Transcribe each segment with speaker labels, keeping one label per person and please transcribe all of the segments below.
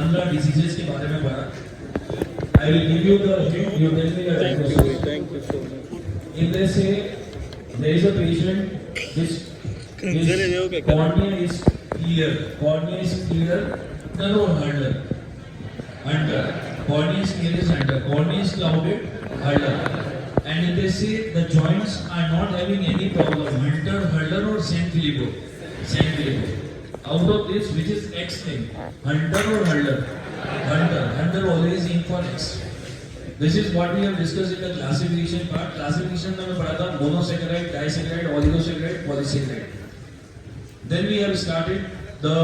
Speaker 1: 15 diseases के बारे में पढ़ा. I will give you the hint. You tell me the diagnosis.
Speaker 2: Thank you so much.
Speaker 1: If they say there is a patient which his cornea is clear, under or under, cornea is clear is under, cornea is clouded, under. And if they say the joints are not having any problem, Hunter or San Filippo. Out of this, which is X thing, Hunter or Hunter? Hunter always in for X. This is what we have discussed in the classification part. Classification में पढ़ा था monosaccharide, disaccharide, oligosaccharide, polysaccharide. Then we have started the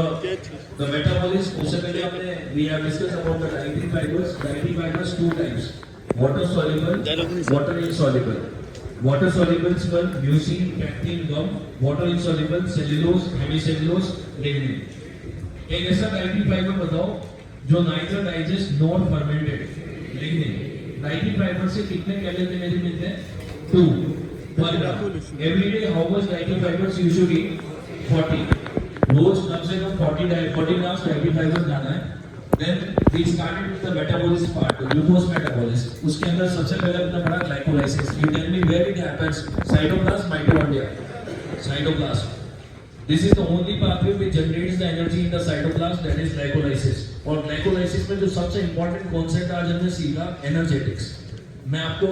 Speaker 1: metabolism. उससे पहले हमने we have discussed about the dietary fibers. Dietary fibers two types: water soluble, water insoluble. Water soluble one mucin, pectin, gum. Water insoluble cellulose, hemicellulose, lignin. एक ऐसा dietary fiber बताओ जो neither digest nor fermented. lignin. Dietary fiber से कितने calorie मेरे मिलते हैं? 2 per gram. Every day how much dietary fibers you should eat? 40. रोज कम से कम 40 grams dietary fibers खाना है. Then we started with the metabolism part, the glucose metabolism. उसके अंदर सबसे पहले अपना पढ़ा glycolysis. You tell me where it happens? Cytoplasm, mitochondria. Cytoplasm. This is the only pathway which generates the energy in the cytoplasm, that is glycolysis. और glycolysis में जो सबसे important concept आज हमने सीखा, energetics. मैं आपको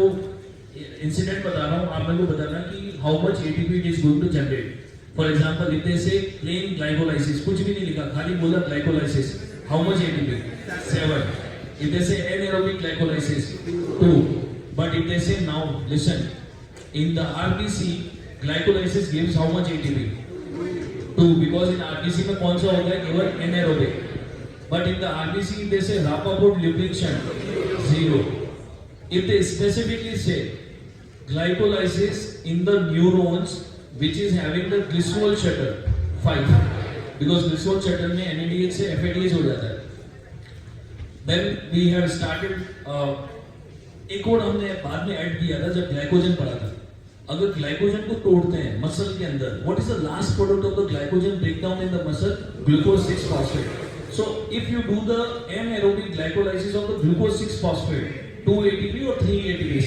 Speaker 1: incident बता रहा हूँ, आप मेरे को बताना कि how much ATP it is going to generate. For example, if they say plain glycolysis, कुछ भी नहीं लिखा, खाली बोला glycolysis. How much ATP? 7. If they say anaerobic glycolysis, 2. But if they say now, listen, in the RBC, glycolysis gives how much ATP? 2, because in RBC में कौन सा होगा केवल anaerobic. But in the RBC they say Rapaport lubrication 0. If they specifically say glycolysis in the neurons which is having the glycerol shutter 5, because glycerol shutter में NADH से FADH हो जाता है. Then we have started एक और हमने बाद में ऐड किया था जब ग्लाइकोजन पढ़ा था. अगर ग्लाइकोजन को तोड़ते हैं मसल के अंदर, what is the last product of the glycogen breakdown in the muscle? Glucose 6 phosphate. So if you do the anaerobic glycolysis of the glucose 6 phosphate, 2 ATP or 3 ATPs?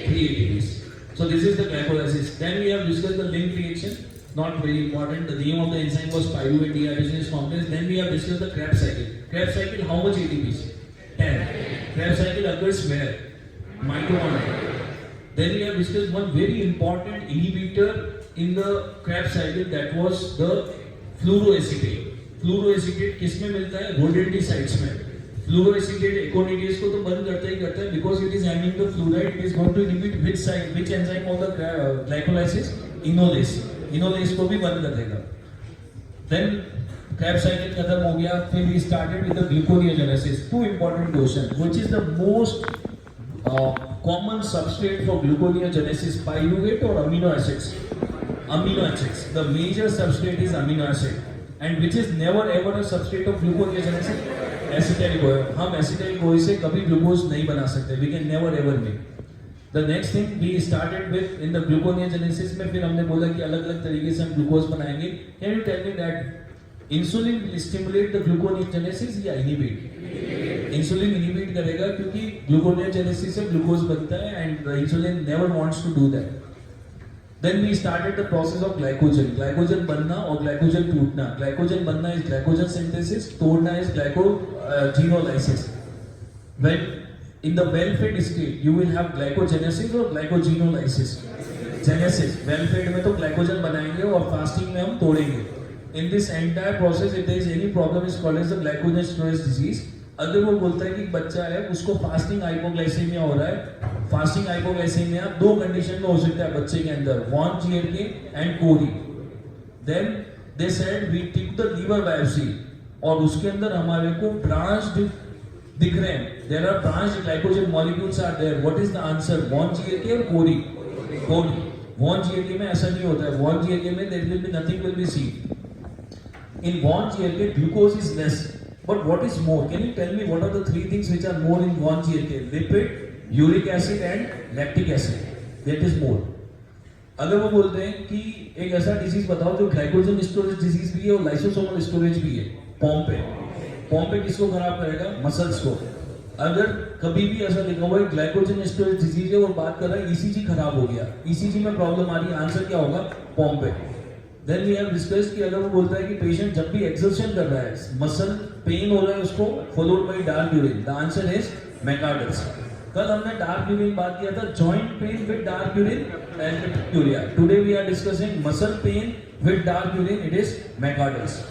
Speaker 1: 3 ATPs. So this is the glycolysis. Then we have discussed the link reaction, not very important. The name of the enzyme was pyruvate dehydrogenase complex. Then we have discussed the Krebs cycle. Krebs cycle, how much ATPs? 10. Krebs cycle occurs where? Mitochondria. Then we have discussed one very important inhibitor in the Krebs cycle, that was the fluoroacetate. Fluoroacetate किसमें मिलता है? Rodenticides में. Fluoroacetate एकोनिडियस को तो बंद करता है because it is having the fluoride. It is going to inhibit which enzyme of the glycolysis? Enolase. Enolase को भी बंद कर देगा. Then Krebs cycle खत्म हो गया. फिर we started with the gluconeogenesis. Two important questions. Which is the most common substrate for gluconeogenesis, pyruvate or amino acids? Amino acids. The major substrate is amino acid. And which is never ever a substrate of gluconeogenesis? Acetyl-CoA. हम acetyl-CoA से कभी glucose नहीं बना सकते. We can never ever make. The next thing we started with in the gluconeogenesis में फिर हमने बोला कि अलग-अलग तरीके से हम ग्लूकोज बनाएंगे. Can you tell me that insulin will stimulate the gluconeogenesis या inhibit? इंसुलिन इनहिबिट करेगा क्योंकि ग्लूकोनेओजेनेसिस से ग्लूकोज बनता है and the insulin never wants to do that. Then we started the process of glycogen बनना और glycogen टूटना. Glycogen बनना इज ग्लाइकोजन सिंथेसिस, तोड़ना is glycogenolysis. When in the well fed state you will have glycogenesis और glycogenolysis. Genesis well fed में तो glycogen बनाएंगे और फास्टिंग में हम तोड़ेंगे. In this entire process if there is any problem is called as the glycogen storage disease. अगर वो बोलता है कि बच्चा है उसको फास्टिंग हाइपोग्लाइसेमिया हो रहा है, फास्टिंग हाइपोग्लाइसेमिया दो कंडीशन में हो सकता है बच्चे के अंदर, von Gierke and Cori. Then they said we tick the liver biopsy और उसके अंदर हमारे को ब्रांच्ड दिख रहे हैं. There are branched glycogen molecules are there. What is the answer? Von Gierke और कोरी. वॉन जीएलके में ऐसा नहीं होता है. वॉन जीएलके में there will be nothing will be seen. In von Gierke glucose is less. But what is more? Can you tell me what are the three things which are more in 1-GLK? Lipid, uric acid and lactic acid. That is more. अगर वो बोलते हैं कि एक ऐसा disease बताओ जो glycogen storage disease भी है और लाइसोसोमल स्टोरेज भी है, पॉम्प है. पोम्पे किसको खराब करेगा? मसल्स को। अगर कभी भी ऐसा लिखा हुआ है ग्लाइकोजन स्टोरेज डिजीज है और बात कर रहा है ईसीजी खराब हो गया, ईसीजी में प्रॉब्लम आ रही है, आंसर क्या होगा? पोम्पे। देन वी हैव डिस्कस्ड कि अगर वो बोलता है कि पेशेंट जब भी एक्सर्शन कर रहा है, मसल पेन हो रहा है उसको, followed by dark urine, the answer is McArdle's. कल हमने डार्क यूरिन बात किया था, joint pain with dark urine and urea. Today we are discussing muscle pain with dark urine, it is McArdle's.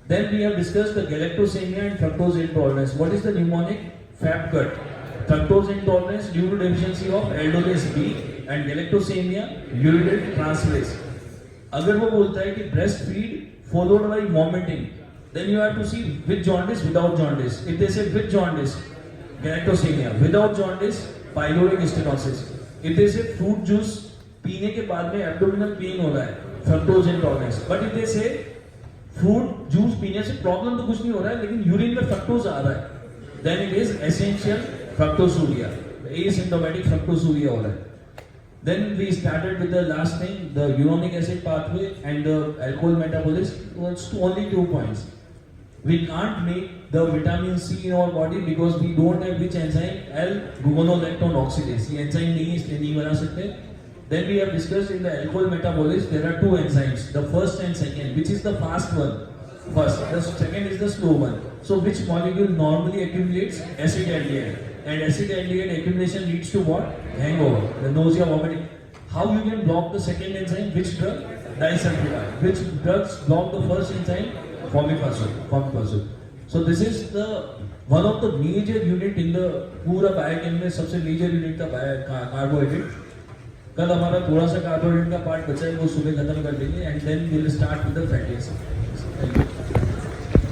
Speaker 1: Then we have discussed the galactosemia and fructose intolerance. What is the mnemonic? FABGUT. Fructose intolerance due to deficiency of aldolase B and galactosemia uridate transferase. अगर वो बोलता है कि breast feed followed by vomiting, then you have to see with jaundice, without jaundice. If they say with jaundice, galactosemia. Without jaundice, pyloric stenosis. If they say fruit juice पीने के बाद में abdominal pain हो रहा है, fructose intolerance. But if they say fruit juice पीने से problem तो कुछ नहीं हो रहा है लेकिन यूरिन में फ्रक्टोज आ रहा है, then it is essential fructosuria, asymptomatic fructosuria हो रहा है। Then we started with the last thing, the uronic acid pathway and the alcohol metabolism was only 2 points. We can't make the vitamin C in our body because we don't have which enzyme? L-gluconolactone oxidase. ये enzyme नहीं है इसलिए नहीं बना सकते। Then we have discussed in the alcohol metabolism there are 2 enzymes, the first and second. Which is the fast one? First. The second is the slow one. So which molecule normally accumulates? Acetaldehyde. And acetaldehyde accumulation leads to what? Hangover, the nausea, vomiting. How you can block the second enzyme? Which drug? Disulfiram. Which drugs block the first enzyme? Formimazole. So this is the one of the major unit in the पूरा biochem में सबसे major unit था carbohydrate. कल हमारा थोड़ा सा carbohydrate का part बचा है, वो सुबह खत्म कर देंगे and then we will start with the fatty acid.